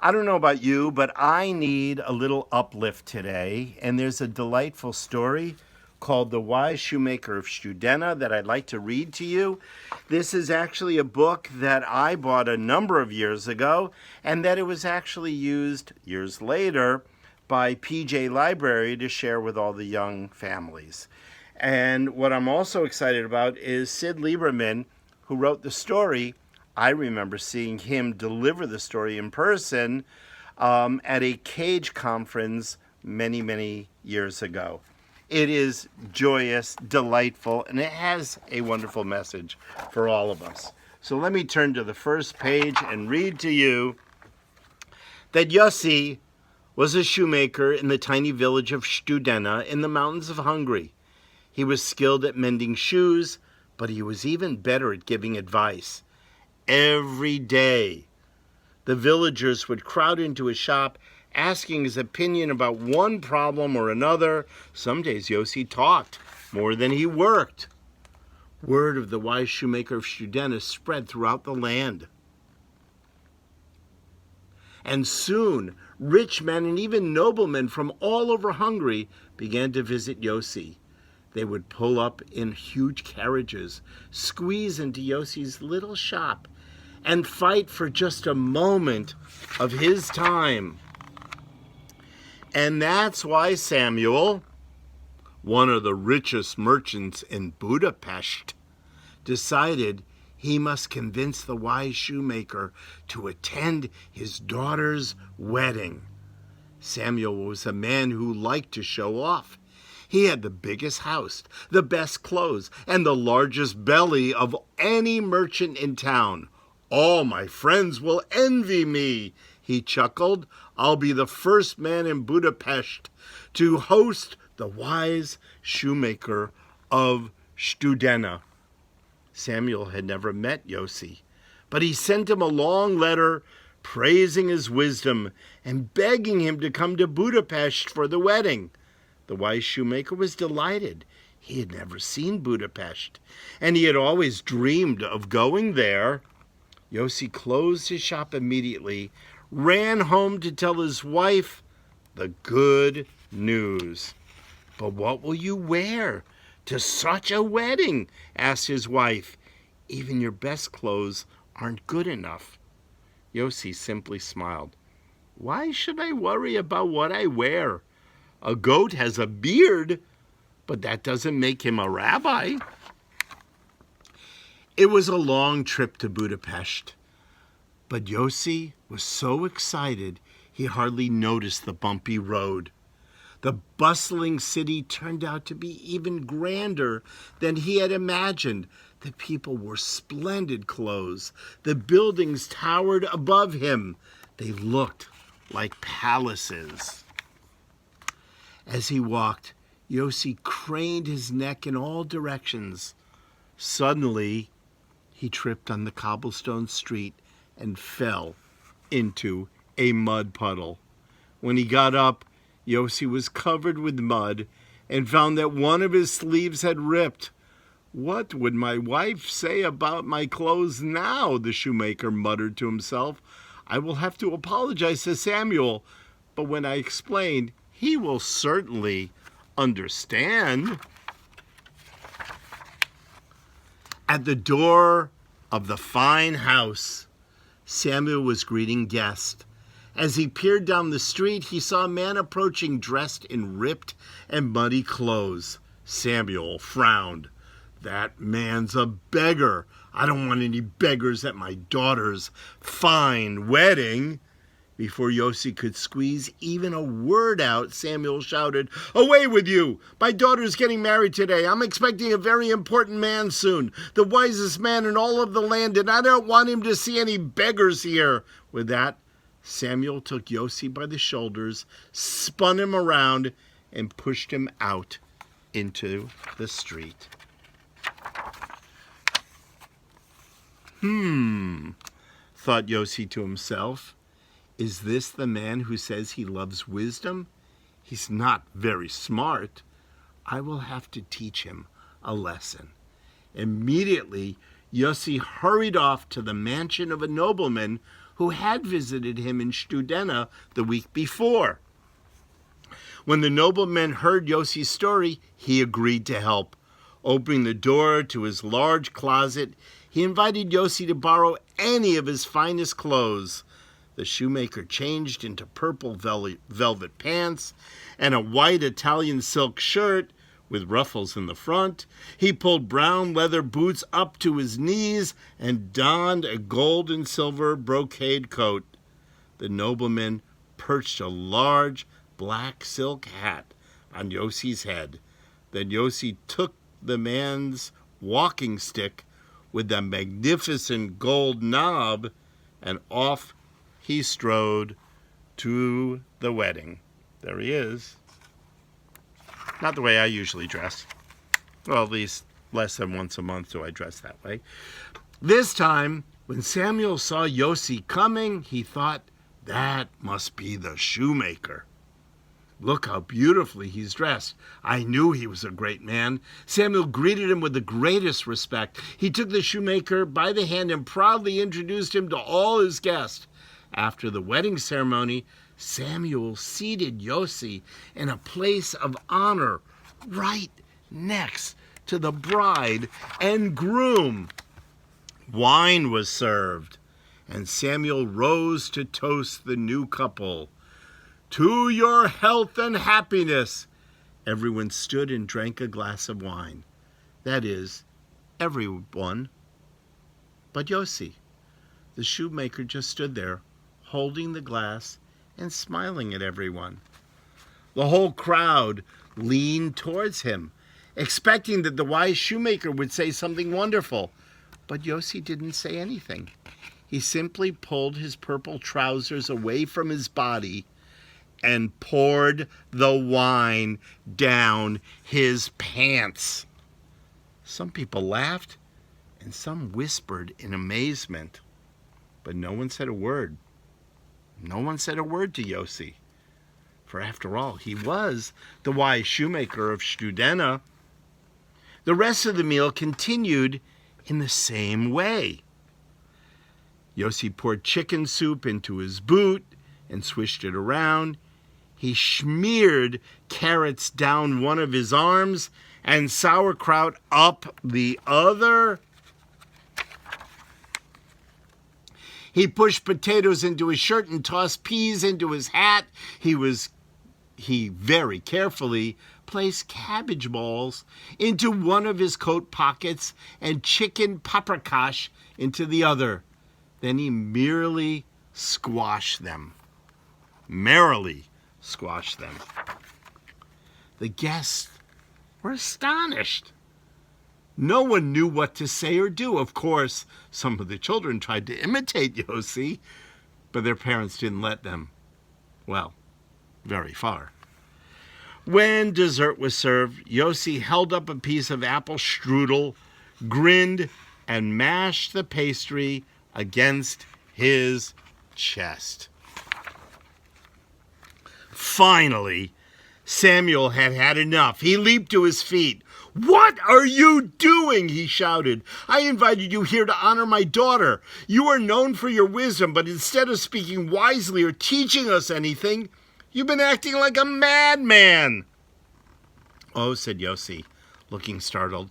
I don't know about you, but I need a little uplift today. And there's a delightful story called The Wise Shoemaker of STUDENA that I'd like to read to you. This is actually a book that I bought a number of years ago, and that it was actually used years later by PJ Library to share with all the young families. And what I'm also excited about is Sid Lieberman, who wrote the story. I remember seeing him deliver the story in person at a Cage conference many, many years ago. It is joyous, delightful, and it has a wonderful message for all of us. So let me turn to the first page and read to you that Yossi was a shoemaker in the tiny village of STUDENA in the mountains of Hungary. He was skilled at mending shoes, but he was even better at giving advice. Every day, the villagers would crowd into his shop, asking his opinion about one problem or another. Some days Yossi talked more than he worked. Word of the wise shoemaker of STUDENA spread throughout the land. And soon, rich men and even noblemen from all over Hungary began to visit Yossi. They would pull up in huge carriages, squeeze into Yossi's little shop, and fight for just a moment of his time. And that's why Samuel, one of the richest merchants in Budapest, decided he must convince the wise shoemaker to attend his daughter's wedding. Samuel was a man who liked to show off. He had the biggest house, the best clothes, and the largest belly of any merchant in town. All my friends will envy me, he chuckled. I'll be the first man in Budapest to host the wise shoemaker of STUDENA. Samuel had never met Yossi, but he sent him a long letter praising his wisdom and begging him to come to Budapest for the wedding. The wise shoemaker was delighted. He had never seen Budapest, and he had always dreamed of going there. Yossi closed his shop immediately, ran home to tell his wife the good news. But what will you wear to such a wedding? Asked his wife. Even your best clothes aren't good enough. Yossi simply smiled. Why should I worry about what I wear? A goat has a beard, but that doesn't make him a rabbi. It was a long trip to Budapest, but Yossi was so excited he hardly noticed the bumpy road. The bustling city turned out to be even grander than he had imagined. The people wore splendid clothes. The buildings towered above him. They looked like palaces. As he walked, Yossi craned his neck in all directions. Suddenly, he tripped on the cobblestone street and fell into a mud puddle. When he got up, Yossi was covered with mud and found that one of his sleeves had ripped. What would my wife say about my clothes now? The shoemaker muttered to himself. I will have to apologize to Samuel, but when I explain, he will certainly understand. At the door of the fine house, Samuel was greeting guests. As he peered down the street, he saw a man approaching dressed in ripped and muddy clothes. Samuel frowned. That man's a beggar. I don't want any beggars at my daughter's fine wedding. Before Yossi could squeeze even a word out, Samuel shouted, Away with you! My daughter's getting married today. I'm expecting a very important man soon, the wisest man in all of the land, and I don't want him to see any beggars here. With that, Samuel took Yossi by the shoulders, spun him around, and pushed him out into the street. Thought Yossi to himself. Is this the man who says he loves wisdom? He's not very smart. I will have to teach him a lesson. Immediately, Yossi hurried off to the mansion of a nobleman who had visited him in STUDENA the week before. When the nobleman heard Yossi's story, he agreed to help. Opening the door to his large closet, he invited Yossi to borrow any of his finest clothes. The shoemaker changed into purple velvet pants and a white Italian silk shirt with ruffles in the front. He pulled brown leather boots up to his knees and donned a gold and silver brocade coat. The nobleman perched a large black silk hat on Yossi's head. Then Yossi took the man's walking stick with the magnificent gold knob, and off he strode to the wedding. There he is. Not the way I usually dress. Well, at least less than once a month do I dress that way. This time, when Samuel saw Yossi coming, he thought, that must be the shoemaker. Look how beautifully he's dressed. I knew he was a great man. Samuel greeted him with the greatest respect. He took the shoemaker by the hand and proudly introduced him to all his guests. After the wedding ceremony, Samuel seated Yossi in a place of honor right next to the bride and groom. Wine was served, and Samuel rose to toast the new couple. To your health and happiness. Everyone stood and drank a glass of wine. That is, everyone but Yossi. The shoemaker just stood there, holding the glass and smiling at everyone. The whole crowd leaned towards him, expecting that the wise shoemaker would say something wonderful. But Yossi didn't say anything. He simply pulled his purple trousers away from his body and poured the wine down his pants. Some people laughed and some whispered in amazement, but no one said a word. No one said a word to Yossi, for after all, he was the wise shoemaker of STUDENA. The rest of the meal continued in the same way. Yossi poured chicken soup into his boot and swished it around. He smeared carrots down one of his arms and sauerkraut up the other. He pushed potatoes into his shirt and tossed peas into his hat. He very carefully placed cabbage balls into one of his coat pockets and chicken paprikash into the other. Then he merrily squashed them. The guests were astonished. No one knew what to say or do. Of course, some of the children tried to imitate Yossi, but their parents didn't let them, well, very far. When dessert was served, Yossi held up a piece of apple strudel, grinned, and mashed the pastry against his chest. Finally, Samuel had had enough. He leaped to his feet. "What are you doing?" he shouted. "I invited you here to honor my daughter. You are known for your wisdom, but instead of speaking wisely or teaching us anything, you've been acting like a madman." "Oh," said Yossi, looking startled,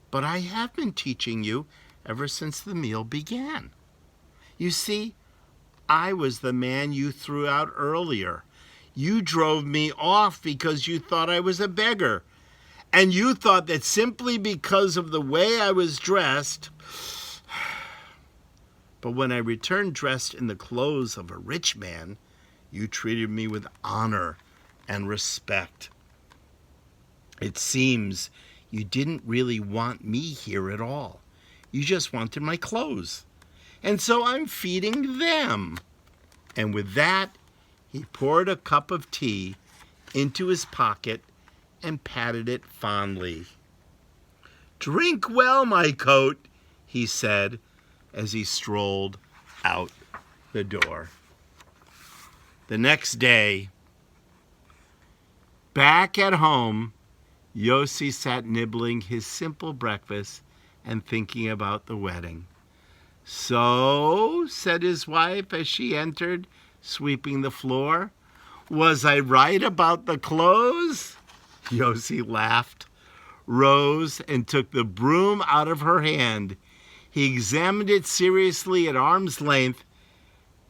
"but I have been teaching you ever since the meal began. You see, I was the man you threw out earlier. You drove me off because you thought I was a beggar. And you thought that simply because of the way I was dressed, but when I returned dressed in the clothes of a rich man, you treated me with honor and respect. It seems you didn't really want me here at all. You just wanted my clothes. And so I'm feeding them." And with that, he poured a cup of tea into his pocket and patted it fondly. "Drink well, my coat," he said as he strolled out the door. The next day, back at home, Yossi sat nibbling his simple breakfast and thinking about the wedding. "So," said his wife as she entered, sweeping the floor, "was I right about the clothes?" Yossi laughed, rose, and took the broom out of her hand. He examined it seriously at arm's length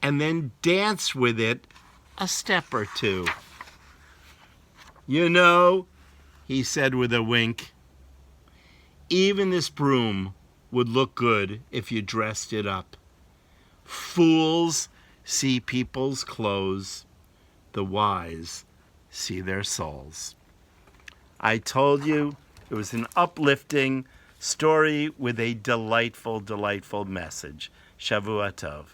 and then danced with it a step or two. "You know," he said with a wink, "even this broom would look good if you dressed it up. Fools see people's clothes. The wise see their souls." I told you it was an uplifting story with a delightful, delightful message. Shavua Tov.